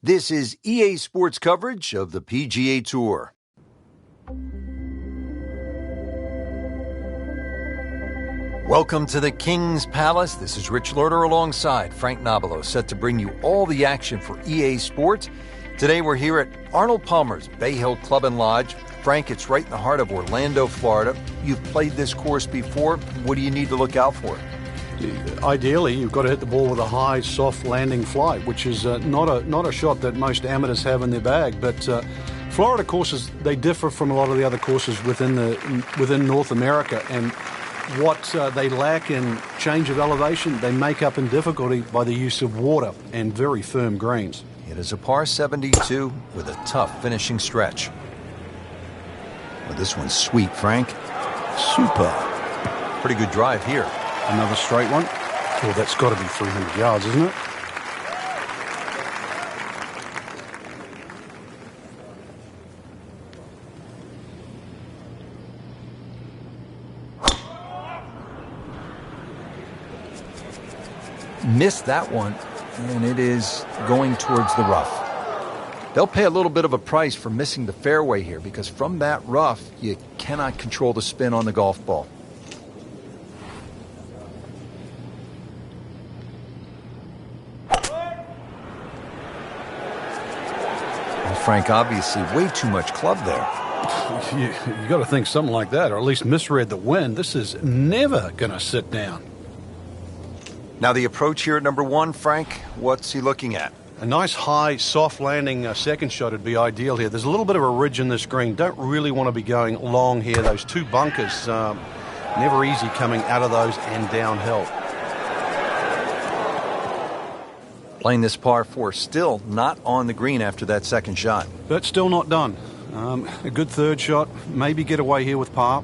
This is EA Sports coverage of the PGA Tour. Welcome to the King's Palace. This is Rich Loader alongside Frank Nobilo, set to bring you all the action for EA Sports. Today we're here at Arnold Palmer's Bay Hill Club and Lodge. Frank, it's right in the heart of Orlando, Florida. You've played this course before. What do you need to look out for? Ideally, you've got to hit the ball with a high, soft landing flight, which is not a shot that most amateurs have in their bag. But Florida courses, they differ from a lot of the other courses within North America, and what they lack in change of elevation, they make up in difficulty by the use of water and very firm greens. It is a par 72 with a tough finishing stretch. Well, this one's sweet, Frank. Super. Pretty good drive here. Another straight one. Oh, that's got to be 300 yards, isn't it? Missed that one, and it is going towards the rough. They'll pay a little bit of a price for missing the fairway here, because from that rough, you cannot control the spin on the golf ball. Frank, obviously way too much club there. You got to think something like that, or at least misread the wind. This is never going to sit down. Now the approach here at number one, Frank, what's he looking at? A nice high, soft landing second shot would be ideal here. There's a little bit of a ridge in this green. Don't really want to be going long here. Those two bunkers, never easy coming out of those and downhill. Playing this par 4, still not on the green after that second shot. But still not done. A good third shot. Maybe get away here with par.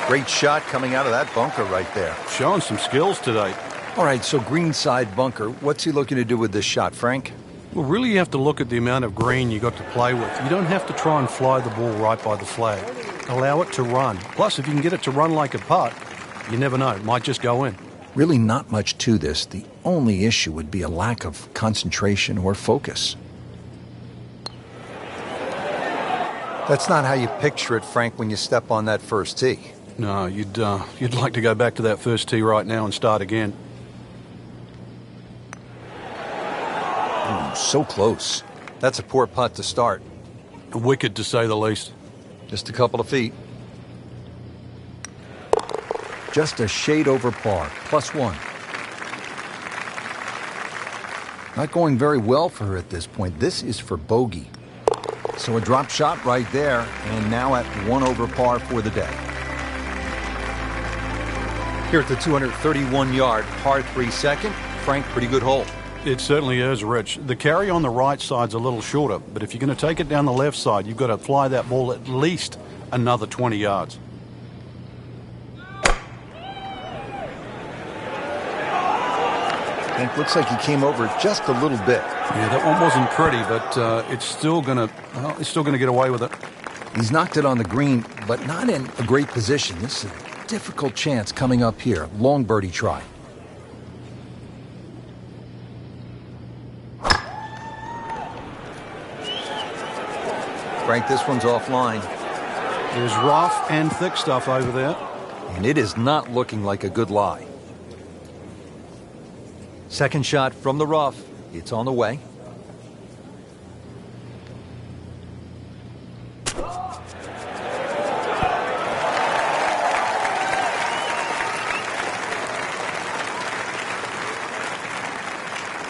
Great shot coming out of that bunker right there. Showing some skills today. All right, so greenside bunker. What's he looking to do with this shot, Frank? Well, really you have to look at the amount of green you got to play with. You don't have to try and fly the ball right by the flag. Allow it to run. Plus, if you can get it to run like a putt, you never know. It might just go in. Really not much to this. The only issue would be a lack of concentration or focus. That's not how you picture it, Frank, when you step on that first tee. No, you'd like to go back to that first tee right now and start again. Ooh, so close. That's a poor putt to start. Wicked, to say the least. Just a couple of feet. Just a shade over par, +1. Not going very well for her at this point. This is for bogey. So a drop shot right there, and now at 1 over par for the day. Here at the 231-yard par 3 second, Frank, pretty good hole. It certainly is, Rich. The carry on the right side's a little shorter, but if you're going to take it down the left side, you've got to fly that ball at least another 20 yards. Frank, looks like he came over just a little bit. Yeah, that one wasn't pretty, but it's still gonna get away with it. He's knocked it on the green, but not in a great position. This is a difficult chance coming up here. Long birdie try. Frank, this one's offline. There's rough and thick stuff over there. And it is not looking like a good lie. Second shot from the rough. It's on the way.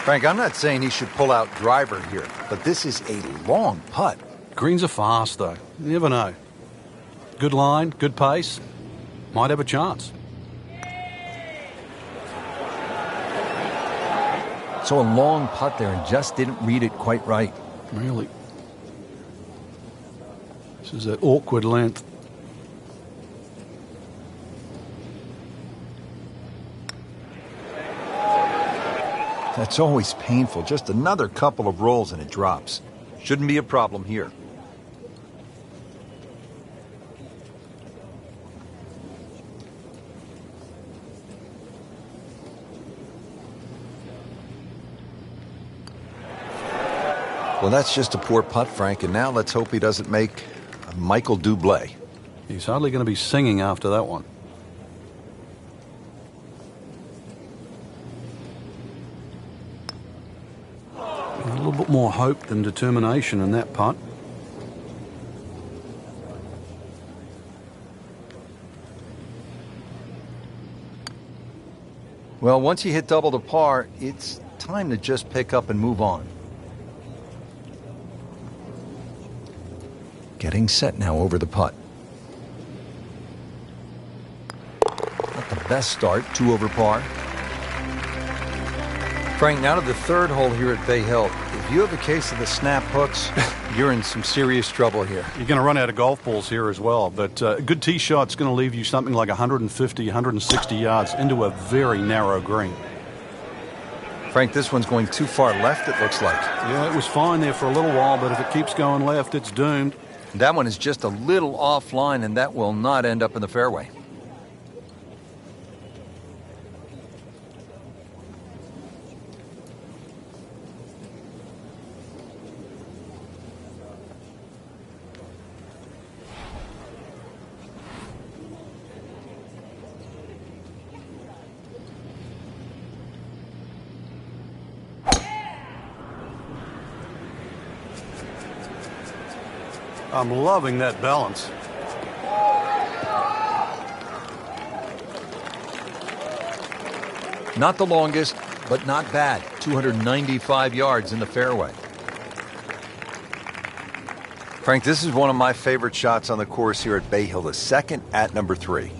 Frank, I'm not saying he should pull out driver here, but this is a long putt. Greens are fast, though. You never know. Good line, good pace. Might have a chance. So a long putt there and just didn't read it quite right. Really. This is an awkward length. That's always painful. Just another couple of rolls and it drops. Shouldn't be a problem here. Well, that's just a poor putt, Frank, and now let's hope he doesn't make a Michael Bublé. He's hardly going to be singing after that one. A little bit more hope than determination in that putt. Well, once you hit double to par, it's time to just pick up and move on. Getting set now over the putt. Not the best start, 2 over par. Frank, now to the 3rd hole here at Bay Hill. If you have a case of the snap hooks, you're in some serious trouble here. You're going to run out of golf balls here as well, but a good tee shot's going to leave you something like 150, 160 yards into a very narrow green. Frank, this one's going too far left, it looks like. Yeah, it was fine there for a little while, but if it keeps going left, it's doomed. That one is just a little offline, and that will not end up in the fairway. I'm loving that balance. Not the longest, but not bad. 295 yards in the fairway. Frank, this is one of my favorite shots on the course here at Bay Hill, the second at number 3.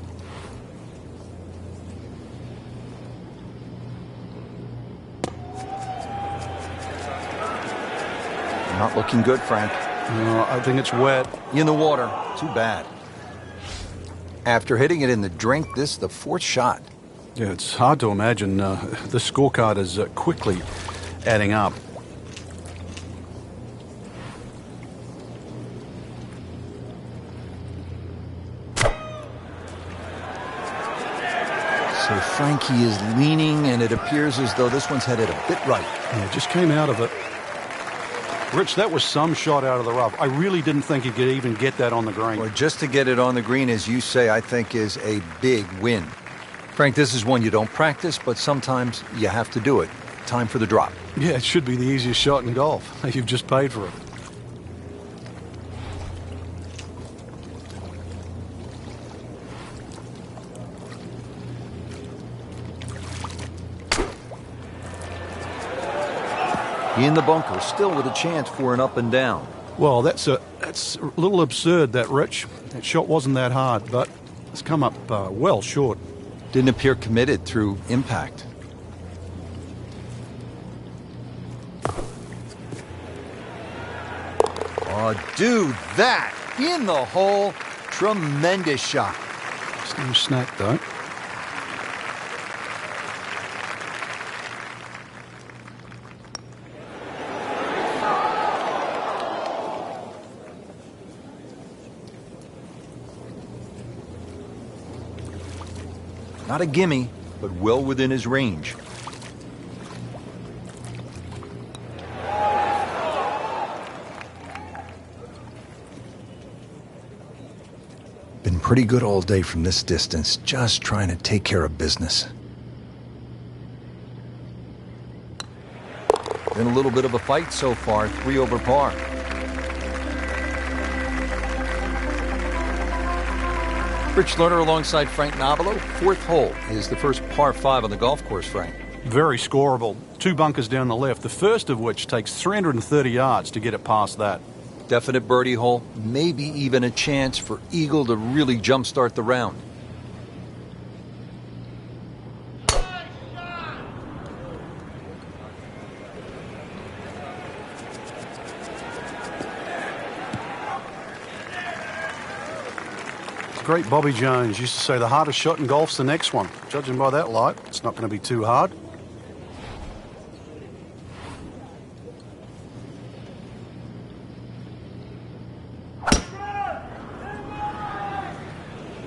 Not looking good, Frank. I think it's wet. In the water. Too bad. After hitting it in the drink, this is the 4th shot. Yeah, it's hard to imagine. The scorecard is quickly adding up. So Frankie is leaning, and it appears as though this one's headed a bit right. Yeah, just came out of it. Rich, that was some shot out of the rough. I really didn't think he could even get that on the green. Well, just to get it on the green, as you say, I think is a big win. Frank, this is one you don't practice, but sometimes you have to do it. Time for the drop. Yeah, it should be the easiest shot in golf. You've just paid for it. In the bunker, still with a chance for an up and down. Well, that's a little absurd, that, Rich. That shot wasn't that hard, but it's come up well short. Didn't appear committed through impact. Oh, dude, that in the hole. Tremendous shot. It's no snack, though. Not a gimme, but well within his range. Been pretty good all day from this distance, just trying to take care of business. Been a little bit of a fight so far, 3 over par. Rich Lerner alongside Frank Nobilo. 4th hole is the first par 5 on the golf course, Frank. Very scoreable. 2 bunkers down the left, the first of which takes 330 yards to get it past that. Definite birdie hole, maybe even a chance for Eagle to really jumpstart the round. Great Bobby Jones used to say the hardest shot in golf's the next one. Judging by that light, it's not going to be too hard.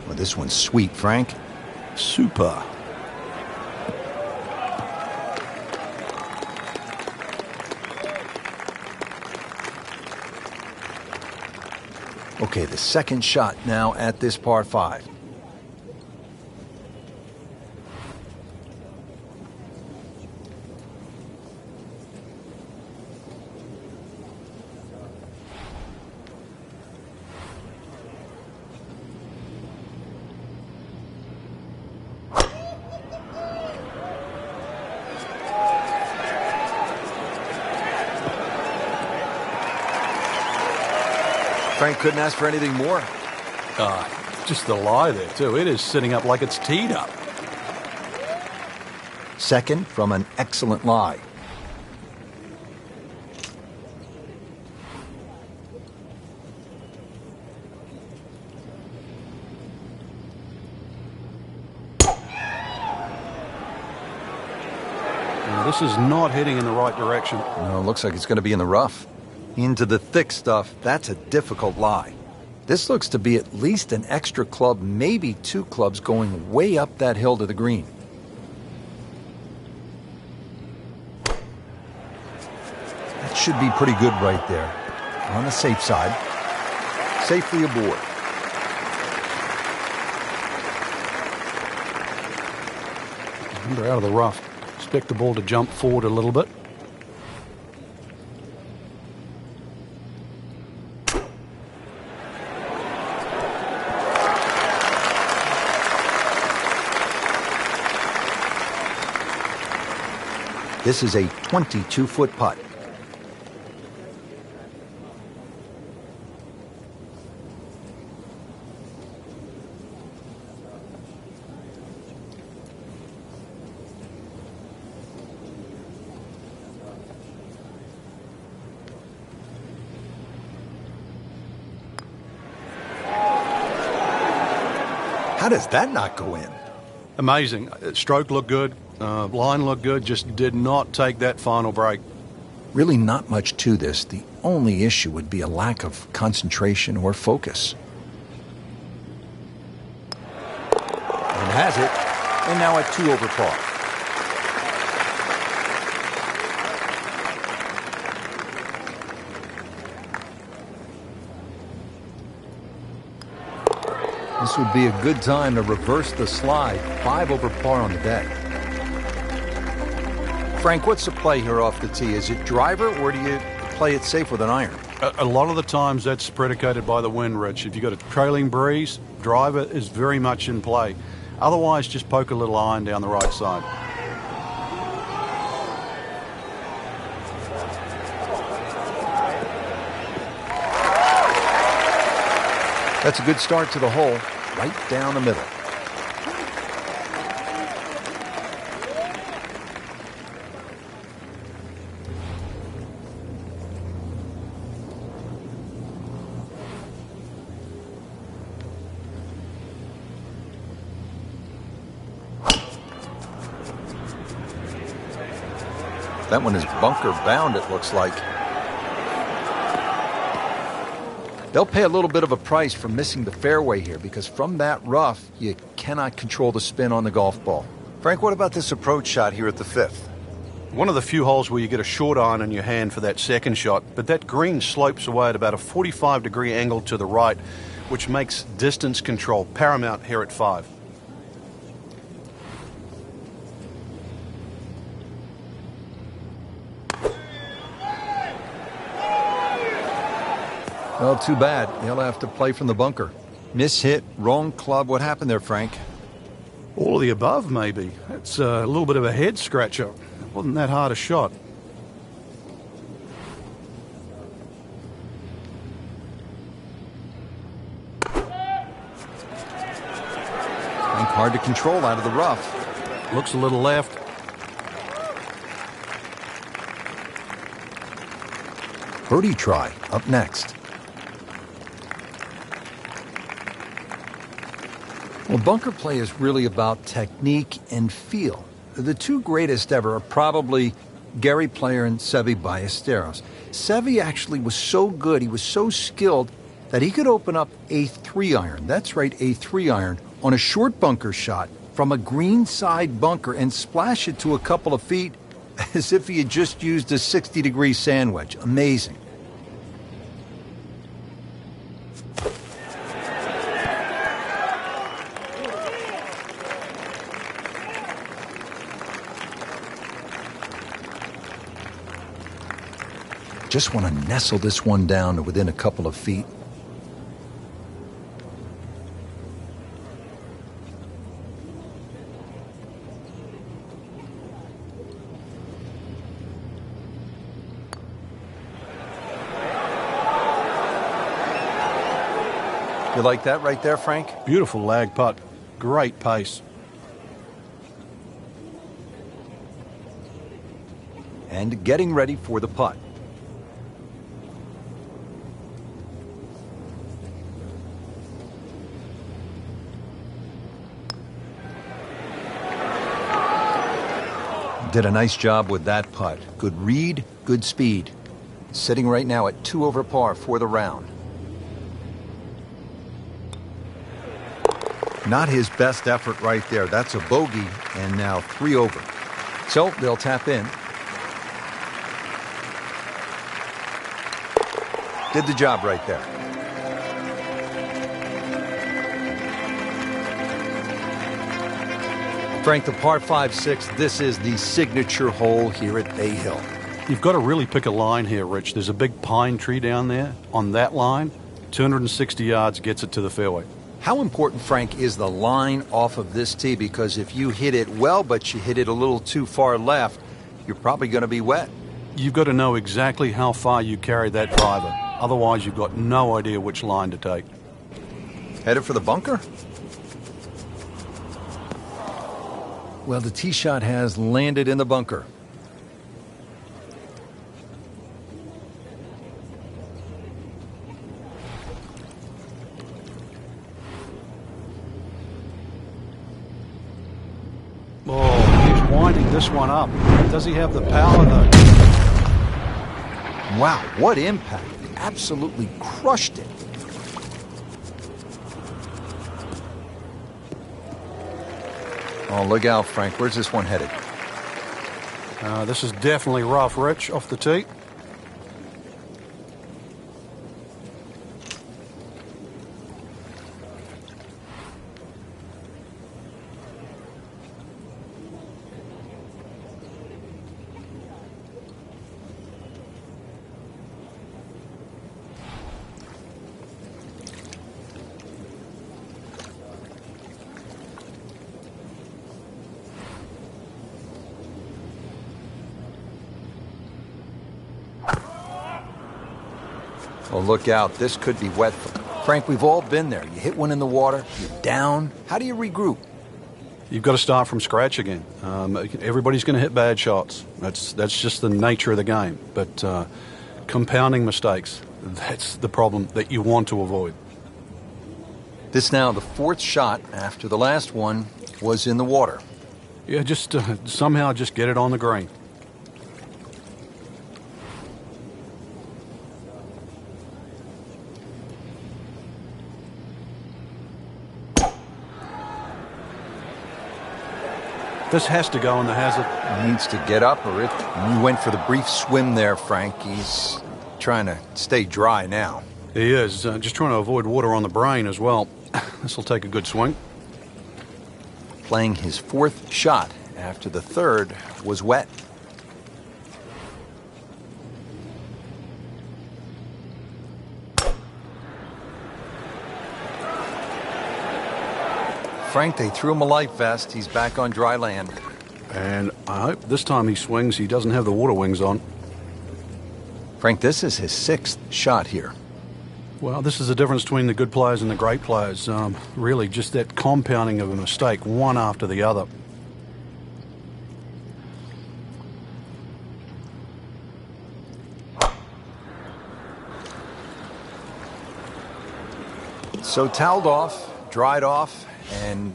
Well, this one's sweet, Frank. Super. Okay, the second shot now at this par 5. Frank couldn't ask for anything more. Just the lie there, too. It is sitting up like it's teed up. Second from an excellent lie. Now, this is not heading in the right direction. No, it looks like it's going to be in the rough. Into the thick stuff, that's a difficult lie. This looks to be at least an extra club, maybe 2 clubs going way up that hill to the green. That should be pretty good right there. On the safe side. Safely aboard. Under out of the rough. Expect the ball to jump forward a little bit. This is a 22-foot putt. How does that not go in? Amazing. Stroke looked good. Line looked good. Just did not take that final break. Really not much to this. The only issue would be a lack of concentration or focus. And has it. And now at 2 over par. This would be a good time to reverse the slide. 5 over par on the day. Frank, what's the play here off the tee? Is it driver, or do you play it safe with an iron? A lot of the times that's predicated by the wind, Rich. If you've got a trailing breeze, driver is very much in play. Otherwise, just poke a little iron down the right side. That's a good start to the hole, right down the middle. That one is bunker bound, it looks like. They'll pay a little bit of a price for missing the fairway here, because from that rough, you cannot control the spin on the golf ball. Frank, what about this approach shot here at the 5th? One of the few holes where you get a short iron in your hand for that second shot, but that green slopes away at about a 45-degree angle to the right, which makes distance control paramount here at 5. Well, too bad. They'll have to play from the bunker. Mishit, wrong club. What happened there, Frank? All of the above, maybe. That's a little bit of a head scratcher. It wasn't that hard a shot. Frank hard to control out of the rough. Looks a little left. Birdie try up next. Well, bunker play is really about technique and feel. The 2 greatest ever are probably Gary Player and Seve Ballesteros. Seve actually was so good, he was so skilled, that he could open up a 3-iron, that's right, a 3-iron, on a short bunker shot from a green side bunker and splash it to a couple of feet as if he had just used a 60-degree sand wedge. Amazing. Just want to nestle this one down to within a couple of feet. You like that right there, Frank? Beautiful lag putt. Great pace. And getting ready for the putt. Did a nice job with that putt. Good read, good speed. Sitting right now at 2 over par for the round. Not his best effort right there. That's a bogey, and now 3 over. So they'll tap in. Did the job right there. Frank, the par 5-6, this is the signature hole here at Bay Hill. You've got to really pick a line here, Rich. There's a big pine tree down there. On that line, 260 yards gets it to the fairway. How important, Frank, is the line off of this tee? Because if you hit it well, but you hit it a little too far left, you're probably going to be wet. You've got to know exactly how far you carry that driver. Otherwise, you've got no idea which line to take. Headed for the bunker? Well, the tee shot has landed in the bunker. Oh, he's winding this one up. Does he have the power, though? Wow, what impact. Absolutely crushed it. Oh, look out, Frank. Where's this one headed? This is definitely rough, Rich, off the tee. Oh, look out. This could be wet. Frank, we've all been there. You hit one in the water, you're down. How do you regroup? You've got to start from scratch again. Everybody's going to hit bad shots. That's just the nature of the game. But compounding mistakes, that's the problem that you want to avoid. This now the 4th shot after the last one was in the water. Yeah, just somehow just get it on the green. This has to go in the hazard. He needs to get up or it. He went for the brief swim there, Frank. He's trying to stay dry now. He is. Just trying to avoid water on the brain as well. This will take a good swing. Playing his 4th shot after the 3rd was wet. Frank, they threw him a life vest. He's back on dry land. And I hope this time he swings, he doesn't have the water wings on. Frank, this is his 6th shot here. Well, this is the difference between the good players and the great players. Really, just that compounding of a mistake, one after the other. So toweled off, dried off, and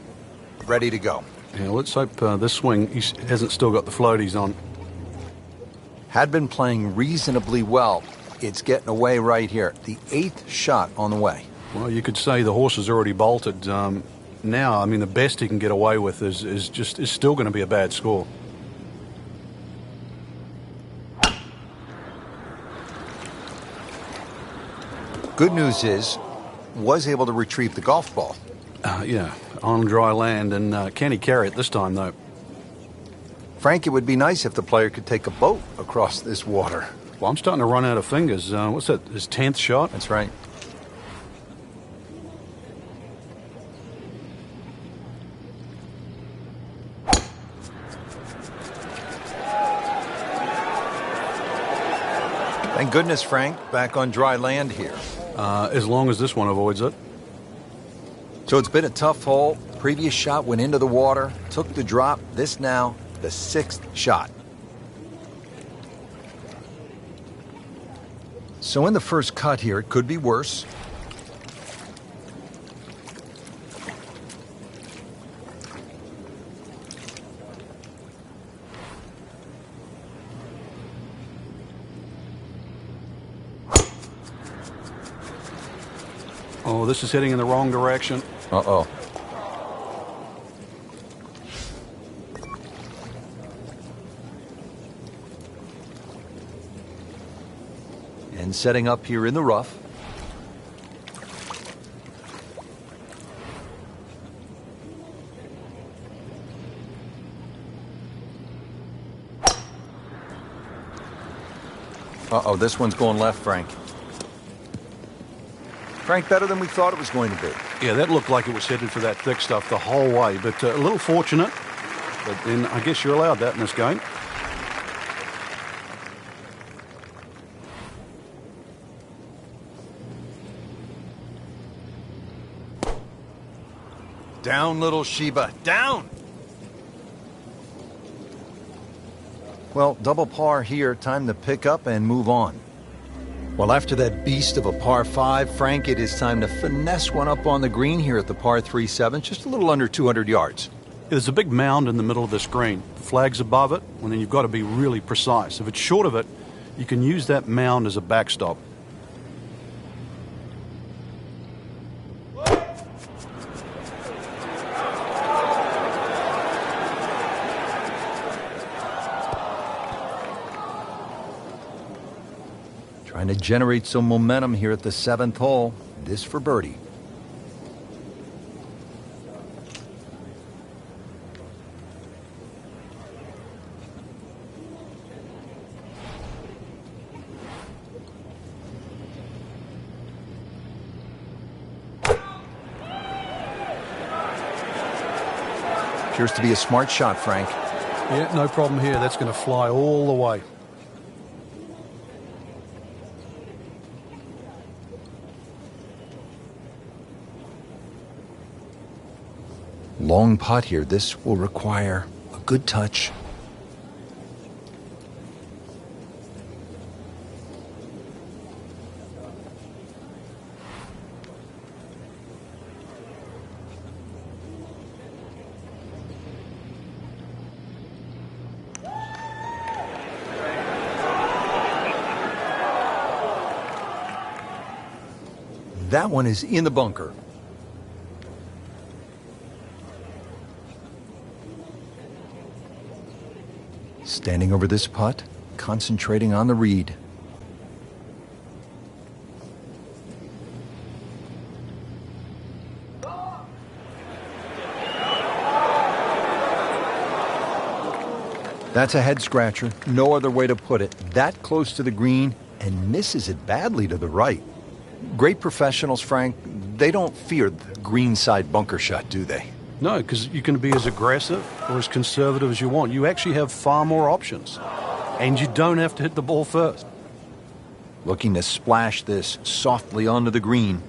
ready to go. Yeah, let's hope this swing he hasn't still got the floaties on. Had been playing reasonably well. It's getting away right here. The 8th shot on the way. Well, you could say the horse has already bolted. Now, I mean, the best he can get away with is still going to be a bad score. Good news is, was able to retrieve the golf ball. Yeah, on dry land, and can he carry it this time, though? Frank, it would be nice if the player could take a boat across this water. Well, I'm starting to run out of fingers. What's that, his 10th shot? That's right. Thank goodness, Frank, back on dry land here. As long as this one avoids it. So it's been a tough hole. Previous shot went into the water, took the drop. This now, the 6th shot. So in the first cut here, it could be worse. Oh, this is heading in the wrong direction. Uh-oh. And setting up here in the rough. Uh-oh, this one's going left, Frank. Frank, better than we thought it was going to be. Yeah, that looked like it was headed for that thick stuff the whole way, but a little fortunate. But then I guess you're allowed that in this game. Down, little Sheba, down! Well, double par here, time to pick up and move on. Well, after that beast of a par 5, Frank, it is time to finesse one up on the green here at the par 3-7, just a little under 200 yards. There's a big mound in the middle of this green. The flag's above it, and then you've got to be really precise. If it's short of it, you can use that mound as a backstop. Trying to generate some momentum here at the 7th hole. This for birdie. Appears to be a smart shot, Frank. Yeah, no problem here. That's going to fly all the way. Long putt here. This will require a good touch. That one is in the bunker. Standing over this putt, concentrating on the read. That's a head scratcher. No other way to put it. That close to the green and misses it badly to the right. Great professionals, Frank. They don't fear the green side bunker shot, do they? No, because you can be as aggressive or as conservative as you want. You actually have far more options. And you don't have to hit the ball first. Looking to splash this softly onto the green.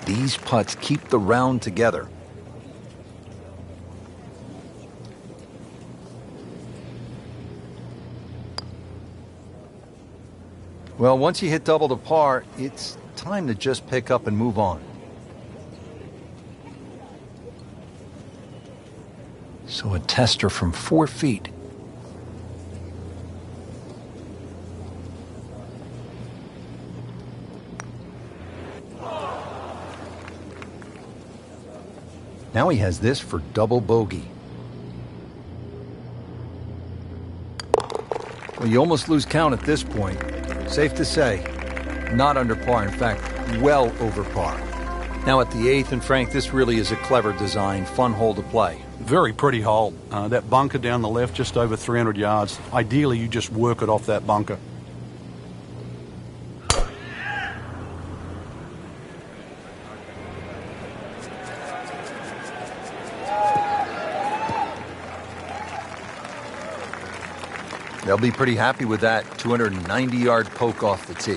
These putts keep the round together. Well, once you hit double the par, it's time to just pick up and move on. So a tester from 4 feet. Now he has this for double bogey. Well, you almost lose count at this point. Safe to say, not under par. In fact, well over par. Now at the 8th, and Frank, this really is a clever design, fun hole to play. Very pretty hole. That bunker down the left, just over 300 yards. Ideally, you just work it off that bunker. They'll be pretty happy with that 290-yard poke off the tee.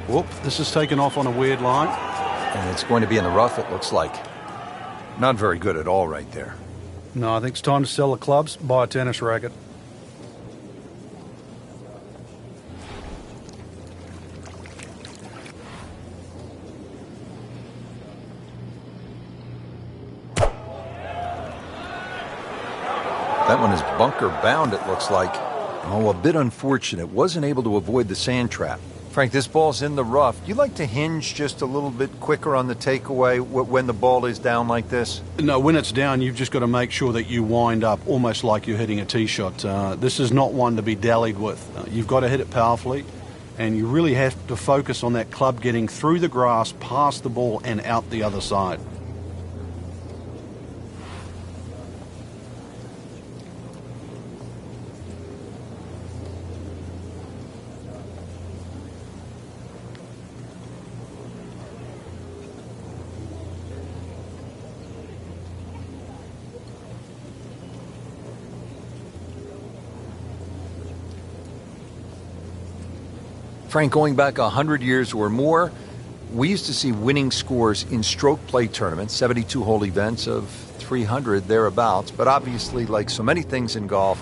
Whoop, this is taken off on a weird line. And it's going to be in the rough, it looks like. Not very good at all right there. No, I think it's time to sell the clubs, buy a tennis racket. That one is bunker bound, it looks like. Oh, a bit unfortunate. Wasn't able to avoid the sand trap. Frank, this ball's in the rough. You like to hinge just a little bit quicker on the takeaway when the ball is down like this? No, when it's down, you've just got to make sure that you wind up almost like you're hitting a tee shot. This is not one to be dallied with. You've got to hit it powerfully, and you really have to focus on that club getting through the grass, past the ball, and out the other side. Frank, going back 100 years or more, we used to see winning scores in stroke play tournaments, 72-hole events of 300 thereabouts. But obviously, like so many things in golf,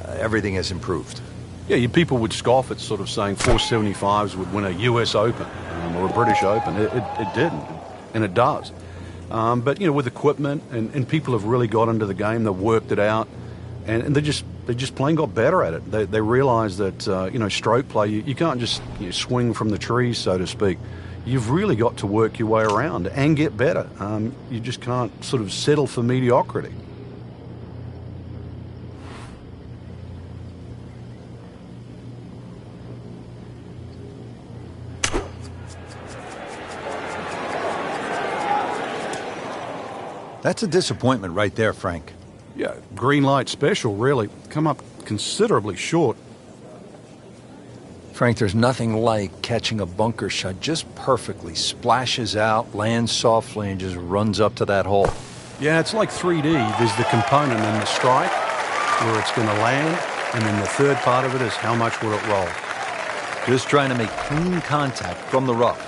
everything has improved. Yeah, people would scoff at sort of saying 475s would win a US Open or a British Open. It didn't, and it does. But, with equipment, and people have really got into the game, they've worked it out, and they just plain got better at it. They realize that, stroke play, you can't just swing from the trees, so to speak. You've really got to work your way around and get better. You just can't sort of settle for mediocrity. That's a disappointment right there, Frank. Yeah, green light special, really. Come up considerably short. Frank, there's nothing like catching a bunker shot just perfectly. Splashes out, lands softly, and just runs up to that hole. Yeah, it's like 3D. There's the component in the strike, where it's going to land, and then the third part of it is how much will it roll. Just trying to make clean contact from the rough.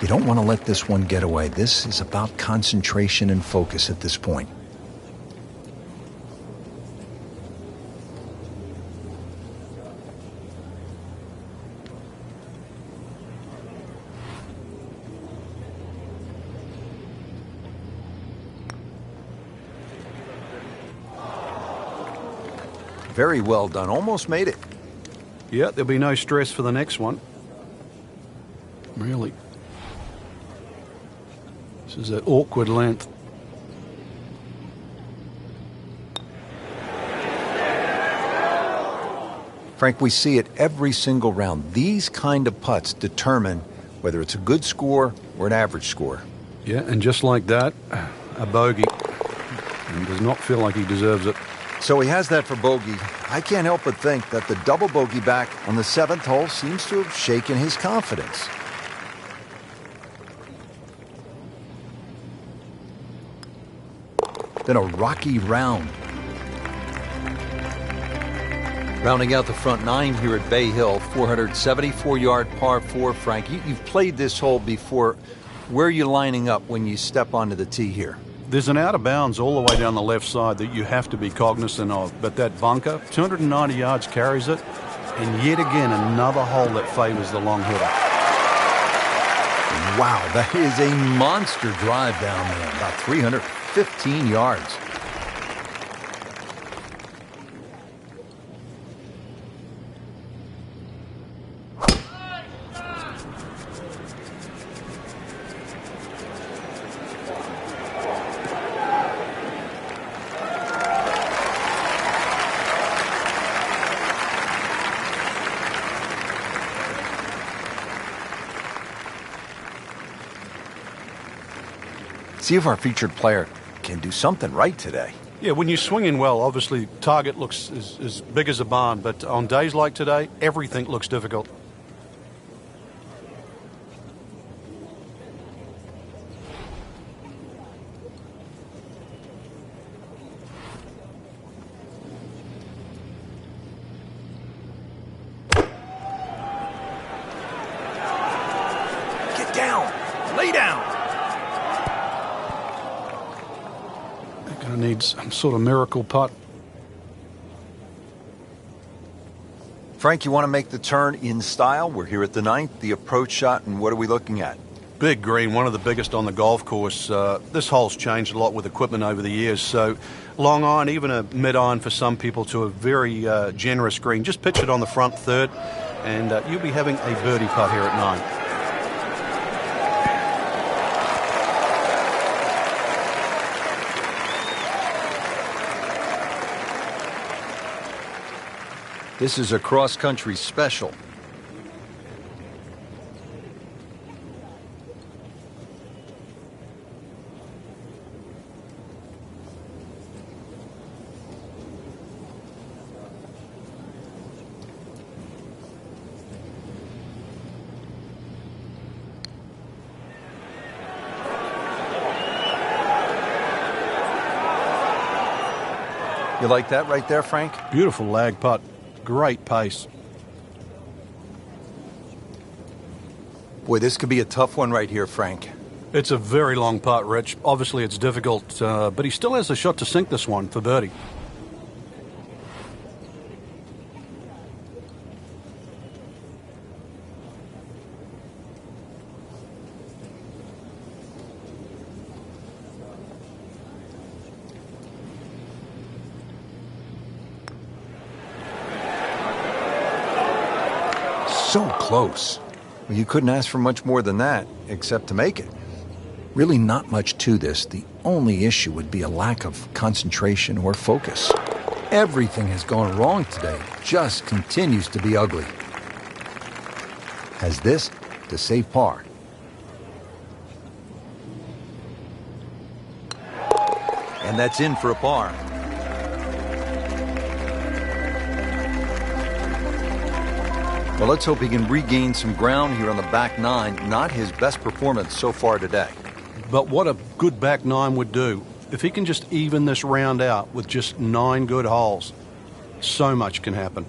You don't want to let this one get away. This is about concentration and focus at this point. Very well done. Almost made it. Yeah, there'll be no stress for the next one. Really. This is an awkward length. Frank, we see it every single round. These kind of putts determine whether it's a good score or an average score. Yeah, and just like that, a bogey. And does not feel like he deserves it. So he has that for bogey. I can't help but think that the double bogey back on the 7th hole seems to have shaken his confidence. Then a rocky round. Rounding out the front nine here at Bay Hill, 474-yard par 4. Frank, you've played this hole before. Where are you lining up when you step onto the tee here? There's an out of bounds all the way down the left side that you have to be cognizant of. But that bunker, 290 yards carries it. And yet again, another hole that favors the long hitter. Wow, that is a monster drive down there, about 315 yards. See if our featured player can do something right today. Yeah, when you're swinging well, obviously target looks as big as a barn, but on days like today, everything looks difficult. Get down! Lay down! Gonna need some sort of miracle putt. Frank, you want to make the turn in style? We're here at the ninth, the approach shot, and what are we looking at? Big green, one of the biggest on the golf course. This hole's changed a lot with equipment over the years, so long iron, even a mid iron for some people, to a very generous green. Just pitch it on the front third, and you'll be having a birdie putt here at 9. This is a cross-country special. You like that right there, Frank? Beautiful lag putt. Great pace. Boy, this could be a tough one right here, Frank. It's a very long putt, Rich. Obviously, it's difficult, but he still has a shot to sink this one for birdie. So close. Well, you couldn't ask for much more than that, except to make it. Really not much to this. The only issue would be a lack of concentration or focus. Everything has gone wrong today. It just continues to be ugly. Has this to save par. And that's in for a par. Well, let's hope he can regain some ground here on the back nine. Not his best performance so far today. But what a good back nine would do. If he can just even this round out with just 9 good holes, so much can happen.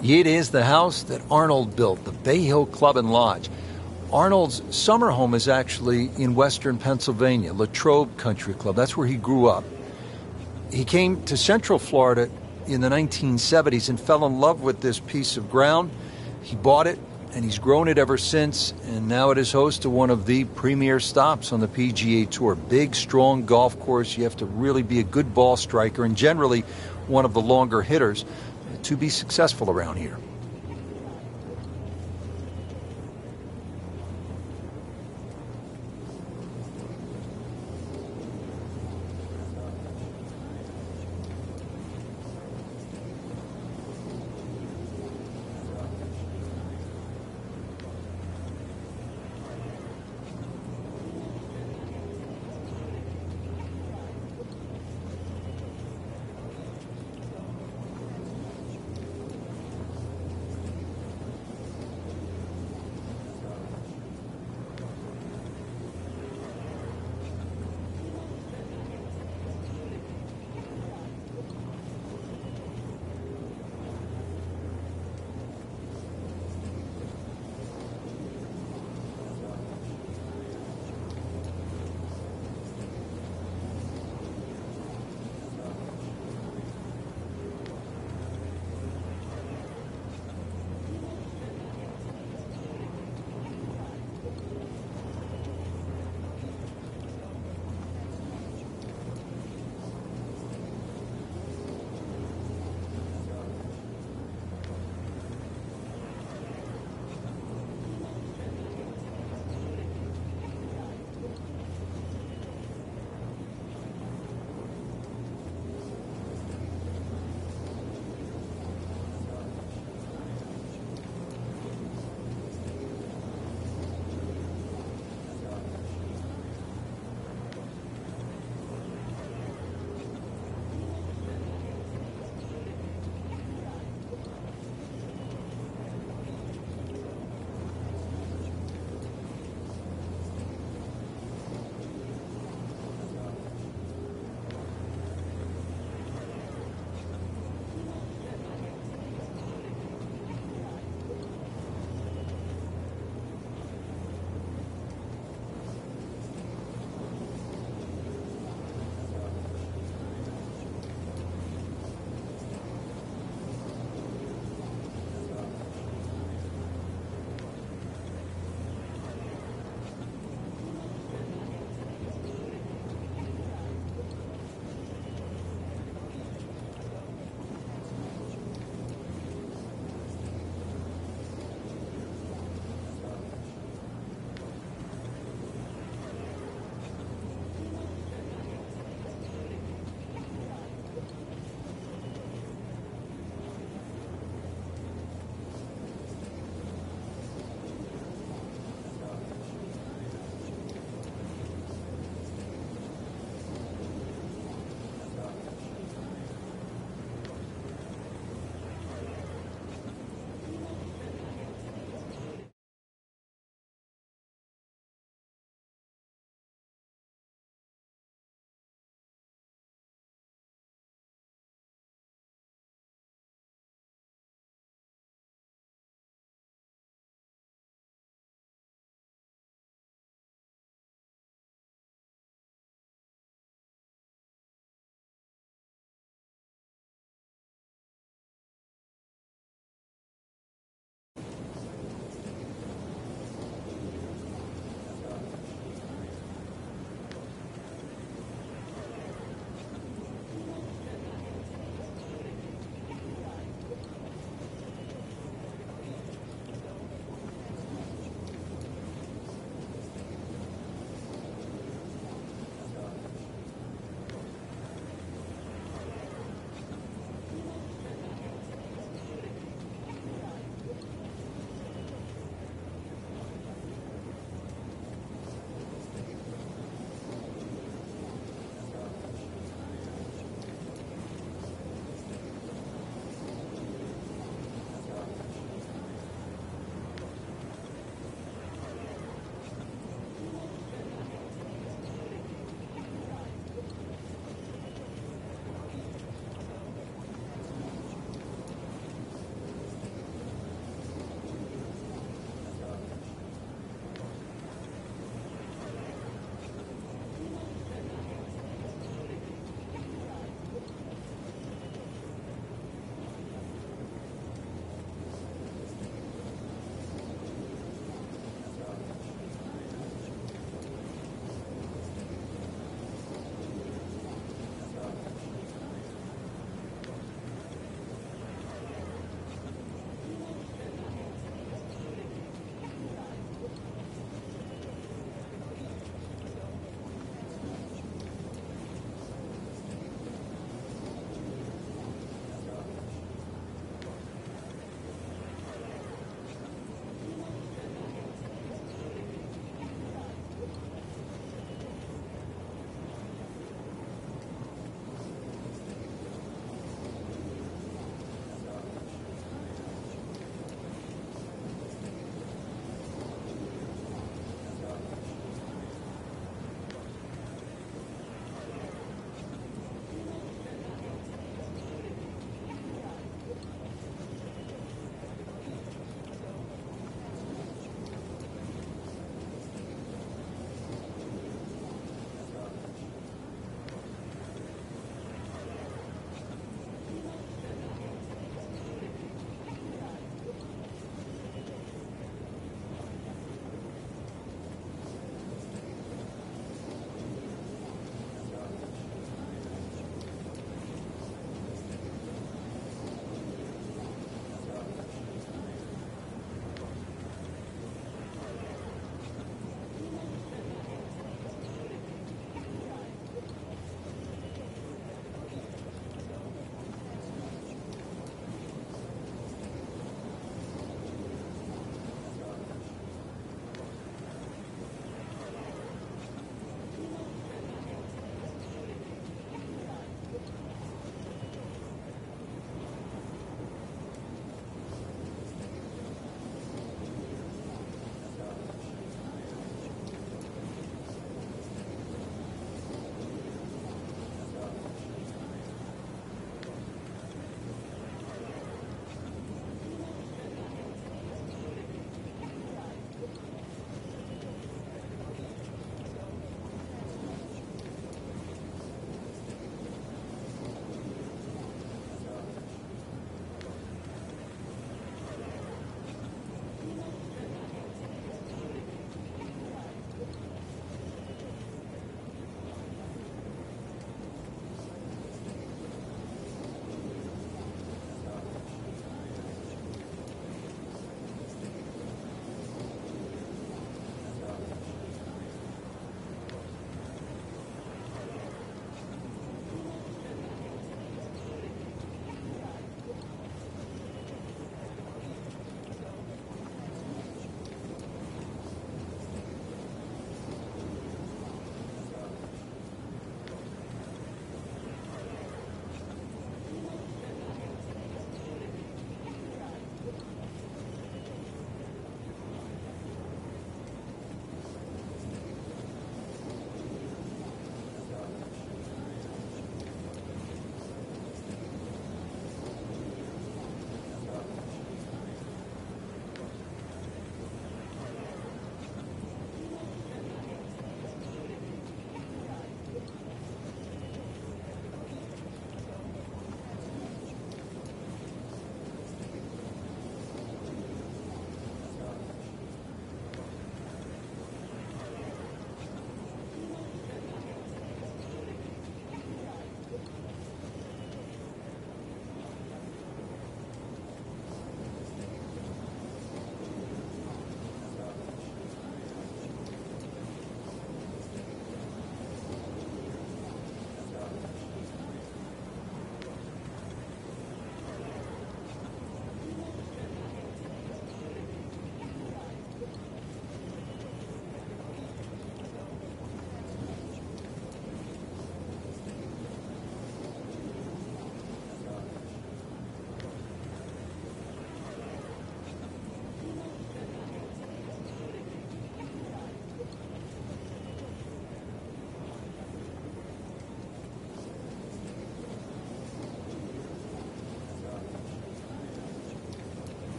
It is the house that Arnold built, the Bay Hill Club and Lodge. Arnold's summer home is actually in western Pennsylvania, Latrobe Country Club. That's where he grew up. He came to Central Florida in the 1970s and fell in love with this piece of ground. He bought it, and he's grown it ever since, and now it is host to one of the premier stops on the PGA Tour. Big, strong golf course. You have to really be a good ball striker and generally one of the longer hitters to be successful around here.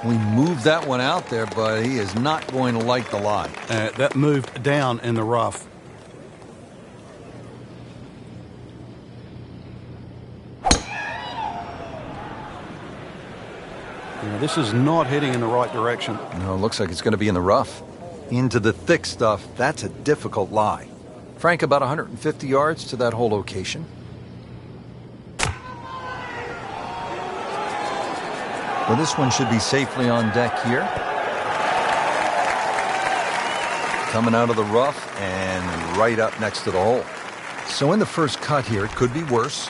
definitely moved that one out there, but he is not going to like the lie. That moved down in the rough. This is not heading in the right direction. No, it looks like it's going to be in the rough. Into the thick stuff. That's a difficult lie. Frank, about 150 yards to that hole location. Well, this one should be safely on deck here. Coming out of the rough and right up next to the hole. So in the first cut here, it could be worse.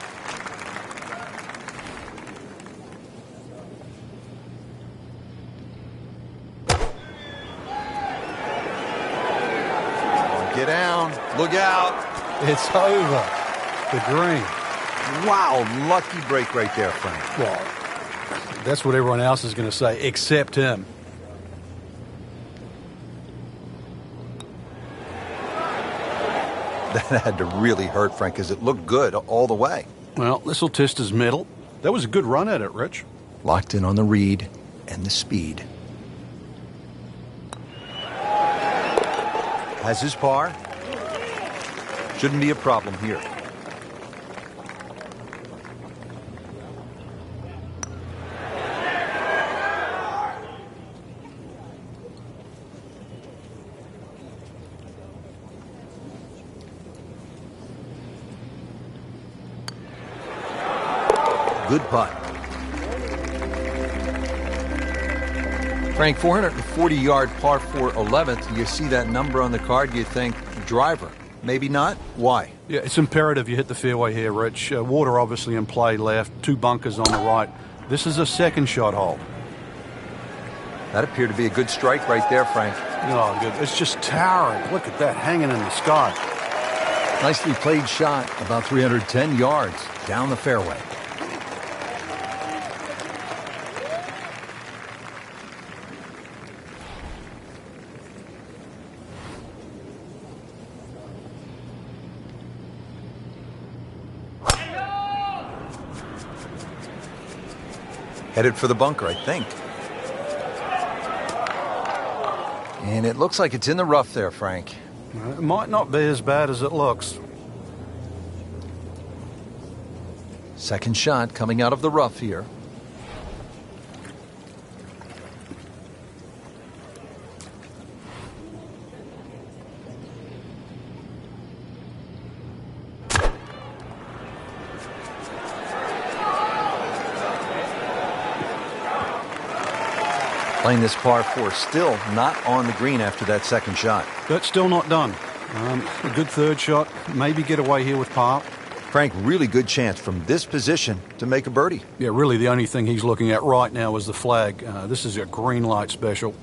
Get down. Look out. It's over. The green. Wow, lucky break right there, Frank. Well, that's what everyone else is going to say, except him. That had to really hurt, Frank, because it looked good all the way. Well, this will test his mettle. That was a good run at it, Rich. Locked in on the read and the speed. Has his par. Shouldn't be a problem here. Good putt. Frank, 440-yard par 4 11th. You see that number on the card, you think driver. Maybe not. Why? Yeah, it's imperative you hit the fairway here, Rich. Water obviously in play left, 2 bunkers on the right. This is a second shot hole. That appeared to be a good strike right there, Frank. Oh, good. It's just towering. Look at that hanging in the sky. Nicely played shot, about 310 yards down the fairway. Headed for the bunker, I think. And it looks like it's in the rough there, Frank. It might not be as bad as it looks. Second shot coming out of the rough here. Playing this par 4, still not on the green after that second shot. That's still not done. A good third shot. Maybe get away here with par. Frank, really good chance from this position to make a birdie. Yeah, really the only thing he's looking at right now is the flag. This is a green light special.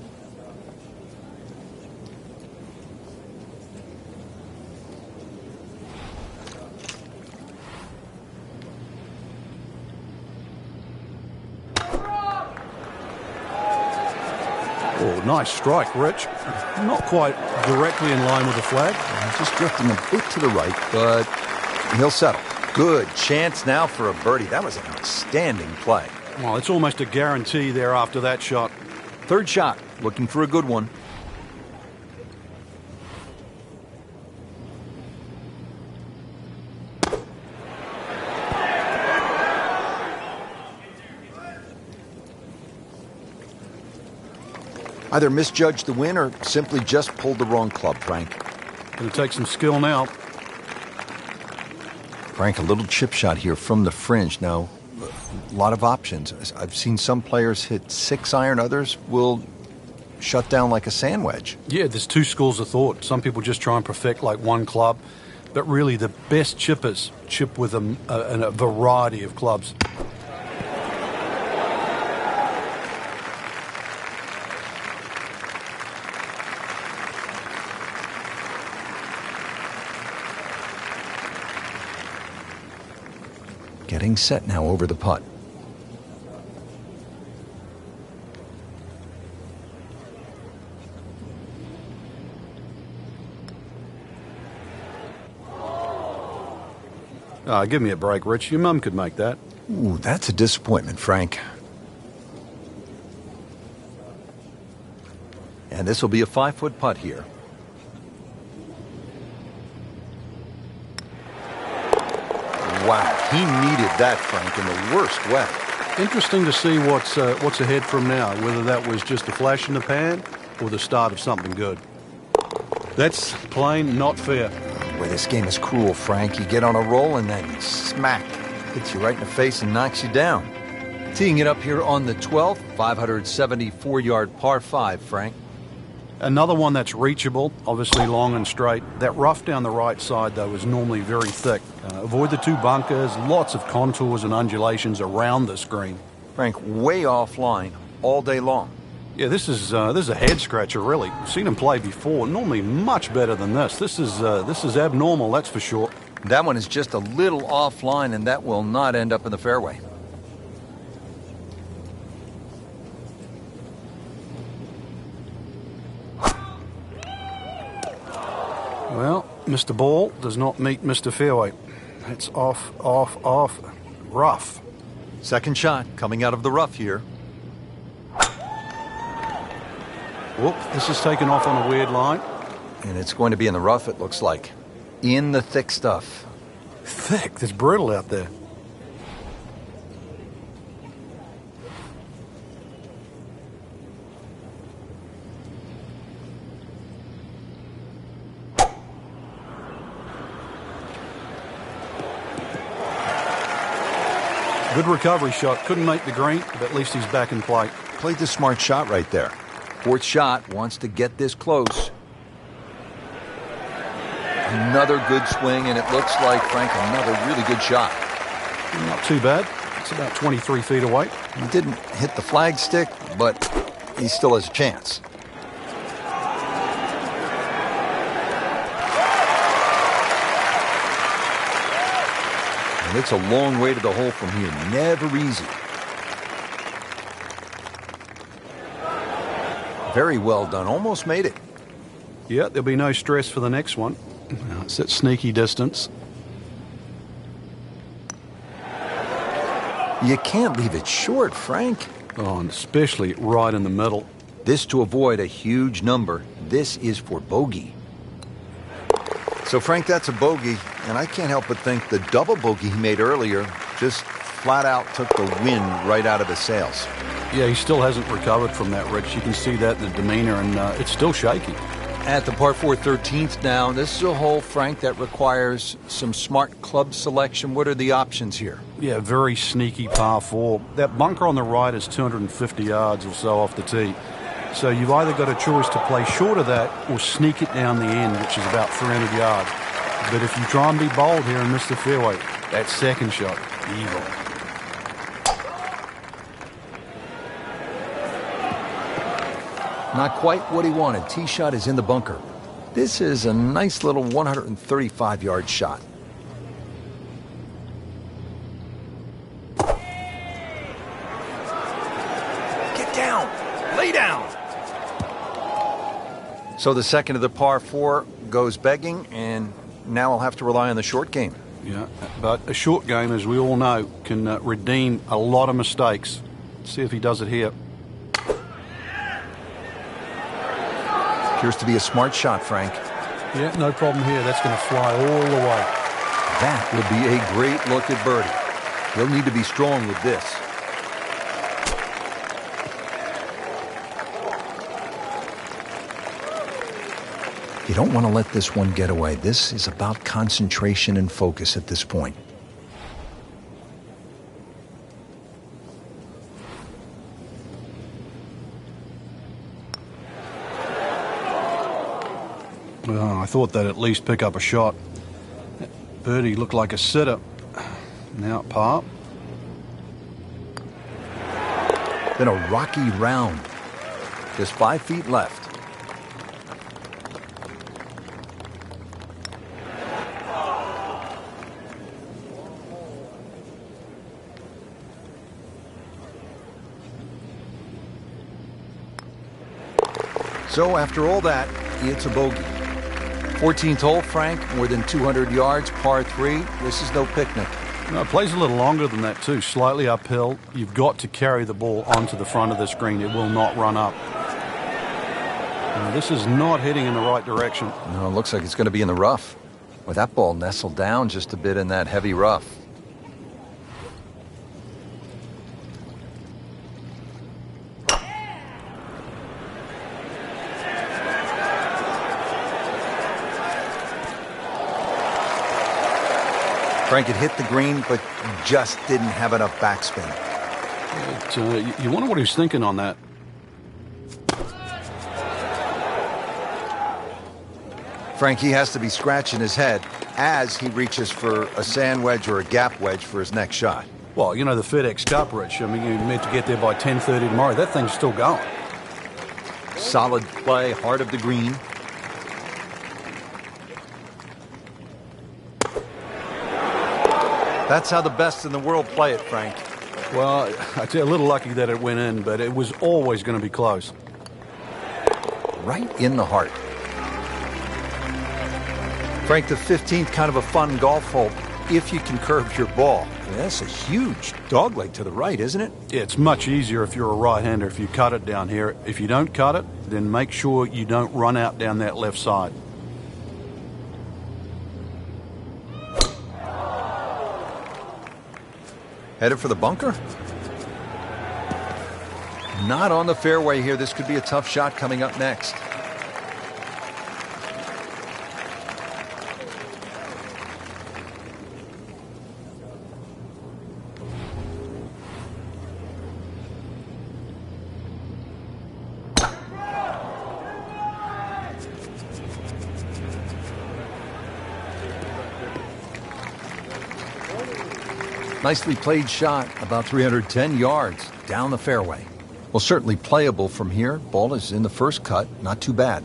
Oh, nice strike, Rich. Not quite directly in line with the flag. Just drifting a bit to the right, but he'll settle. Good chance now for a birdie. That was an outstanding play. Well, it's almost a guarantee there after that shot. Third shot, looking for a good one. Either misjudged the win or simply just pulled the wrong club, Frank. Going to take some skill now. Frank, a little chip shot here from the fringe. Now, a lot of options. I've seen some players hit 6-iron. Others will shut down like a sand wedge. Yeah, there's 2 schools of thought. Some people just try and perfect like one club. But really, the best chippers chip with a variety of clubs. Getting set now over the putt. Give me a break, Rich. Your mum could make that. Ooh, that's a disappointment, Frank. And this will be a 5-foot putt here. Wow, he needed that, Frank, in the worst way. Interesting to see what's ahead from now, whether that was just a flash in the pan or the start of something good. That's plain not fair. Boy, this game is cruel, Frank. You get on a roll and then smack. Hits you right in the face and knocks you down. Teeing it up here on the 12th, 574-yard par 5, Frank. Another one that's reachable, obviously long and straight. That rough down the right side, though, is normally very thick. Avoid the two bunkers, lots of contours and undulations around this green. Frank, way offline all day long. Yeah, this is a head scratcher, really. Seen him play before. Normally much better than this. This is abnormal, that's for sure. That one is just a little offline, and that will not end up in the fairway. Well, Mr. Ball does not meet Mr. Fairway. It's off, rough. Second shot coming out of the rough here. Whoop, this is taken off on a weird line. And it's going to be in the rough, it looks like. In the thick stuff. Thick? It's brutal out there. Good recovery shot. Couldn't make the green, but at least he's back in play. Played the smart shot right there. Fourth shot, wants to get this close. Another good swing, and it looks like, Frank, another really good shot. Not too bad. It's about 23 feet away. He didn't hit the flagstick, but he still has a chance. And it's a long way to the hole from here. Never easy. Very well done. Almost made it. Yeah, there'll be no stress for the next one. It's that sneaky distance. You can't leave it short, Frank. Oh, and especially right in the middle. This to avoid a huge number. This is for bogey. So, Frank, that's a bogey, and I can't help but think the double bogey he made earlier just flat out took the wind right out of his sails. Yeah, he still hasn't recovered from that, Rich. You can see that in the demeanor, and it's still shaky. At the par 4 13th now, this is a hole, Frank, that requires some smart club selection. What are the options here? Yeah, very sneaky par 4. That bunker on the right is 250 yards or so off the tee. So you've either got a choice to play short of that or sneak it down the end, which is about 300 yards. But if you try and be bold here and miss the fairway, that second shot, evil. Not quite what he wanted. Tee shot is in the bunker. This is a nice little 135-yard shot. Get down. Lay down. So the second of the par 4 goes begging, and now I'll have to rely on the short game. Yeah, but a short game, as we all know, can redeem a lot of mistakes. Let's see if he does it here. Appears to be a smart shot, Frank. Yeah, no problem here. That's going to fly all the way. That would be a great look at birdie. He'll need to be strong with this. You don't want to let this one get away. This is about concentration and focus at this point. Well, I thought they'd at least pick up a shot. Birdie looked like a sitter. Now par. Then a rocky round. Just 5 feet left. So after all that, it's a bogey. 14th hole, Frank, more than 200 yards, par 3. This is no picnic. No, it plays a little longer than that too, slightly uphill. You've got to carry the ball onto the front of the screen. It will not run up. this is not heading in the right direction. No, it looks like it's going to be in the rough. With that ball nestled down just a bit in that heavy rough. Frank, it hit the green, but just didn't have enough backspin. You wonder what he's thinking on that. Frank, he has to be scratching his head as he reaches for a sand wedge or a gap wedge for his next shot. Well, you know the FedEx Cup, Rich. I mean, you're meant to get there by 10:30 tomorrow. That thing's still going. Solid play, heart of the green. That's how the best in the world play it, Frank. Well, I'd say a little lucky that it went in, but it was always going to be close. Right in the heart. Frank, the 15th, kind of a fun golf hole if you can curve your ball. That's a huge dogleg to the right, isn't it? Yeah, it's much easier if you're a right-hander if you cut it down here. If you don't cut it, then make sure you don't run out down that left side. Headed for the bunker? Not on the fairway here. This could be a tough shot coming up next. Nicely played shot, about 310 yards down the fairway. Well, certainly playable from here. Ball is in the first cut, not too bad.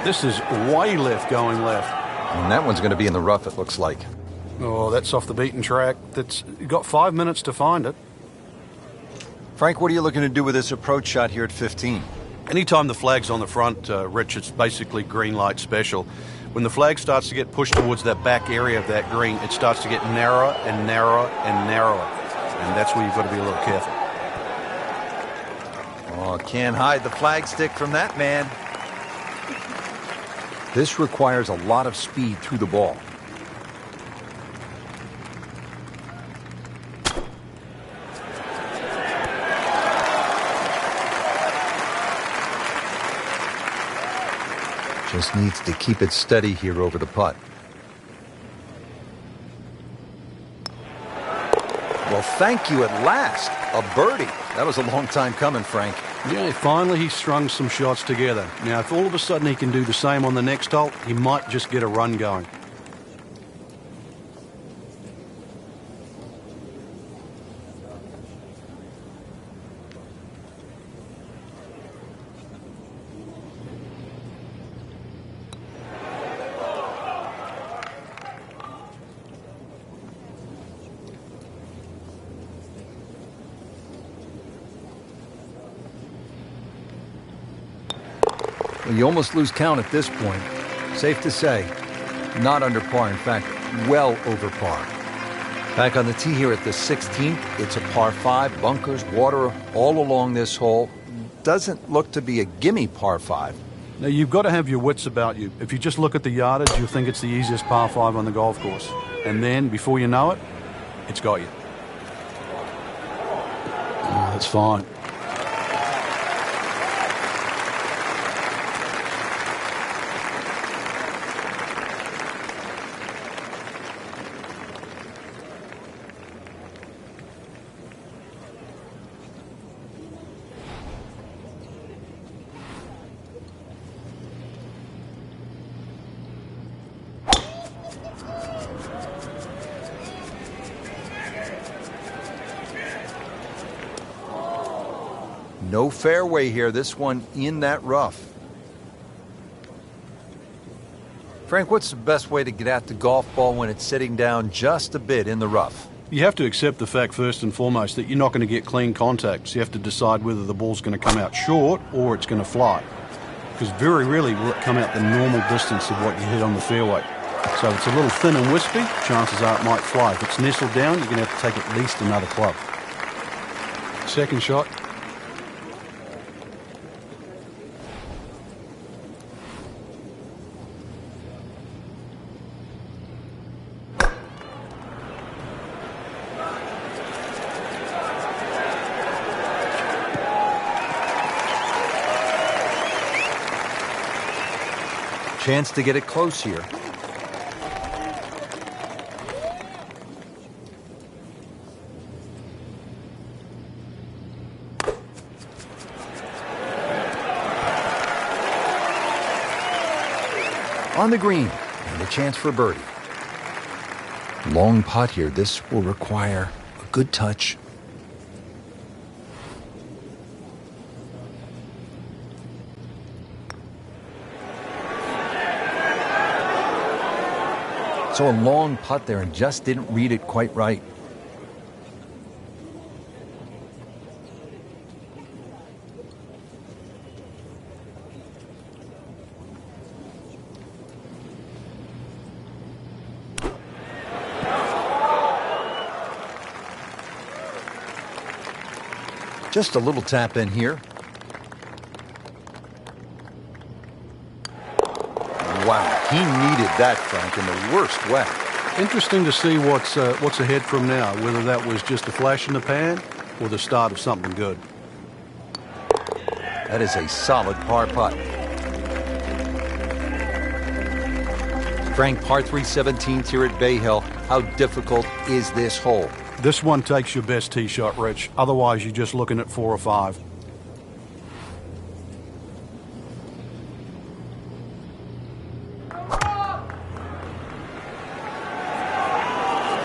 This is way left going left. And that one's going to be in the rough, it looks like. Oh, that's off the beaten track. That's got 5 minutes to find it. Frank, what are you looking to do with this approach shot here at 15? Anytime the flag's on the front, Rich, it's basically green light special. When the flag starts to get pushed towards that back area of that green, it starts to get narrower and narrower and narrower. And that's where you've got to be a little careful. Oh, can't hide the flag stick from that man. This requires a lot of speed through the ball. Just needs to keep it steady here over the putt. Well, thank you at last. A birdie. That was a long time coming, Frank. Yeah, finally he strung some shots together. Now, if all of a sudden he can do the same on the next hole, he might just get a run going. Well, you almost lose count at this point. Safe to say, not under par. In fact, well over par. Back on the tee here at the 16th, it's a par 5, bunkers, water all along this hole. Doesn't look to be a gimme par 5. Now, you've got to have your wits about you. If you just look at the yardage, you'll think it's the easiest par 5 on the golf course. And then, before you know it, it's got you. Oh, that's fine. No fairway here, this one in that rough. Frank, what's the best way to get at the golf ball when it's sitting down just a bit in the rough? You have to accept the fact, first and foremost, that you're not going to get clean contact. So you have to decide whether the ball's going to come out short or it's going to fly. Because very rarely will it come out the normal distance of what you hit on the fairway. So if it's a little thin and wispy, chances are it might fly. If it's nestled down, you're going to have to take at least another club. Second shot. Chance to get it close here. On the green, and a chance for birdie. Long putt here. This will require a good touch. So a long putt there and just didn't read it quite right. Just a little tap in here. Wow, he needed that, Frank, in the worst way. Interesting to see what's ahead from now, whether that was just a flash in the pan or the start of something good. That is a solid par putt. Frank, par 3 17th here at Bay Hill. How difficult is this hole? This one takes your best tee shot, Rich. Otherwise, you're just looking at 4 or 5.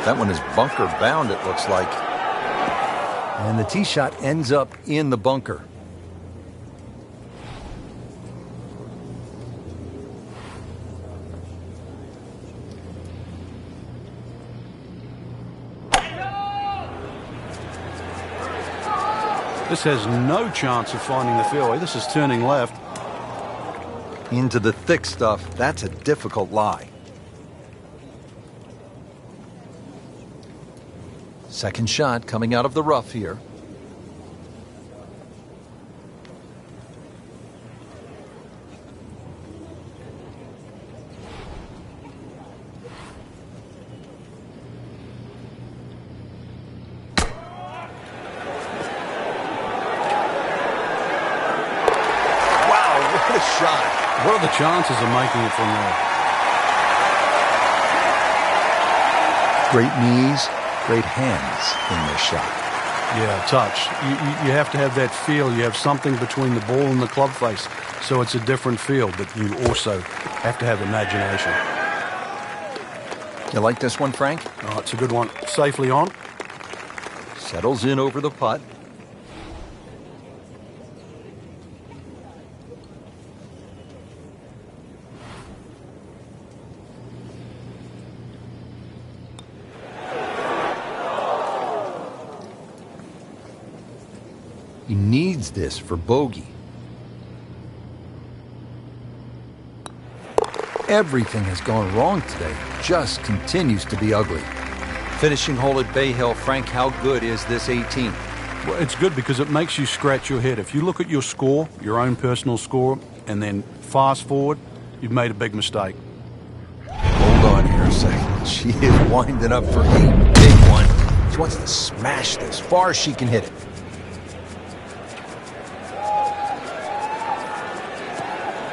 That one is bunker bound, it looks like. And the tee shot ends up in the bunker. This has no chance of finding the fairway. This is turning left. Into the thick stuff. That's a difficult lie. Second shot coming out of the rough here. What a shot. What are the chances of making it from there? Great knees, great hands in this shot. Yeah, touch. You have to have that feel. You have something between the ball and the club face. So it's a different feel, but you also have to have imagination. You like this one, Frank? Oh, it's a good one. Safely on. Settles in over the putt. He needs this for bogey. Everything has gone wrong today. Just continues to be ugly. Finishing hole at Bay Hill. Frank, how good is this 18? Well, it's good because it makes you scratch your head. If you look at your score, your own personal score, and then fast forward, you've made a big mistake. Hold on here a second. She is winding up for a big one. She wants to smash this far as she can hit it.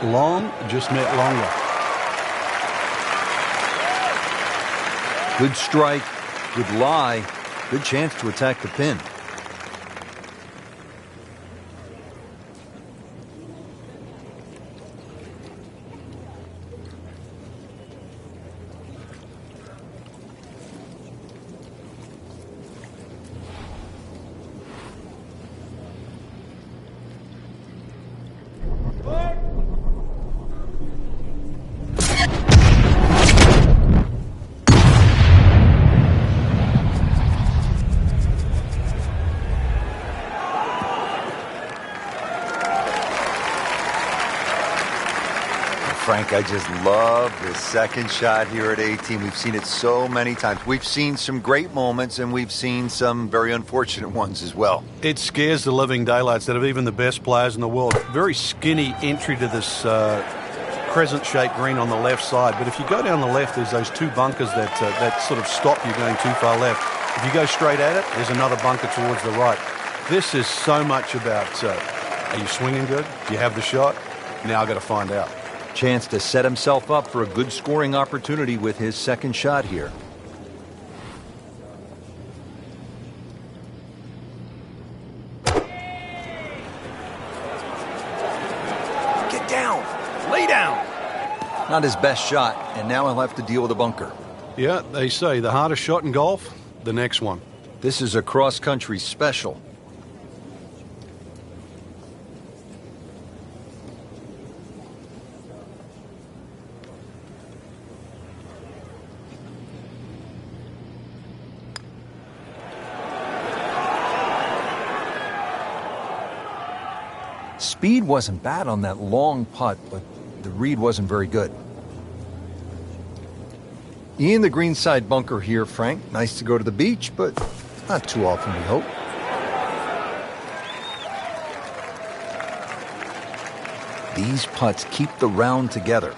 Long just met longer. Good strike, good lie, good chance to attack the pin. Frank, I just love the second shot here at 18. We've seen it so many times. We've seen some great moments, and we've seen some very unfortunate ones as well. It scares the living daylights out of even the best players in the world. Very skinny entry to this crescent-shaped green on the left side. But if you go down the left, there's those two bunkers that sort of stop you going too far left. If you go straight at it, there's another bunker towards the right. This is so much about, are you swinging good? Do you have the shot? Now I've got to find out. Chance to set himself up for a good scoring opportunity with his second shot here. Get down! Lay down! Not his best shot, and now he'll have to deal with a bunker. Yeah, they say the hardest shot in golf, the next one. This is a cross-country special. Speed wasn't bad on that long putt, but the read wasn't very good. In the greenside bunker here, Frank. Nice to go to the beach, but not too often, we hope. These putts keep the round together.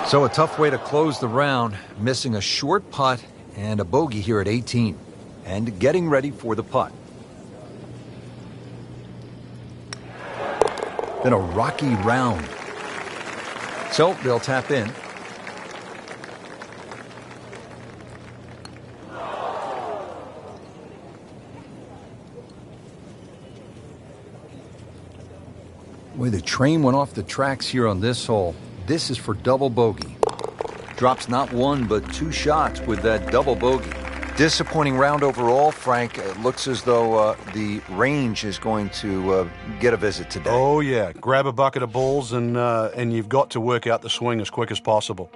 So a tough way to close the round, missing a short putt and a bogey here at 18, and getting ready for the putt. Been a rocky round. So they'll tap in. Boy, the train went off the tracks here on this hole. This is for double bogey. Drops not one, but two shots with that double bogey. Disappointing round overall, Frank. It looks as though the range is going to get a visit today. Oh, yeah. Grab a bucket of balls and you've got to work out the swing as quick as possible.